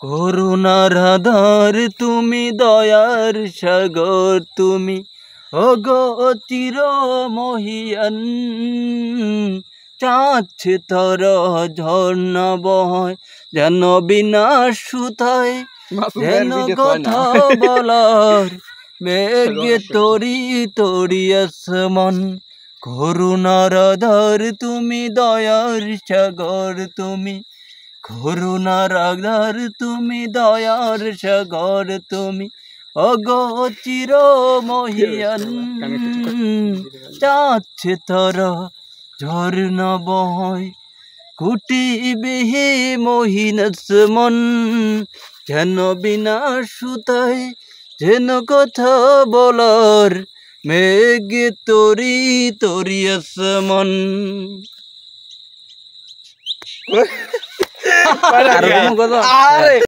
করুণার আধার তুমি, দয়ার সাগর তুমি, ওগো চির মহিয়ান। চাচ্ছে তর ঝর্ণা বয়, যেন বিনাশ সুতায়, যেন কথা বলার মেঘে তরি তরি আসমান। করুণার আধার তুমি, দয়ার সাগর তুমি, করুণার আধার তুমি, দয়ার সাগর তুমি, ওগো চির মহিয়ান। চাচ্ছে তারা ঝর্ণা বয়, কুটিবিহি মহিনাস মন, যেন বিনাশ সুতায়, যেন কথা বলার মেঘে তরি তরি আসমান। আরে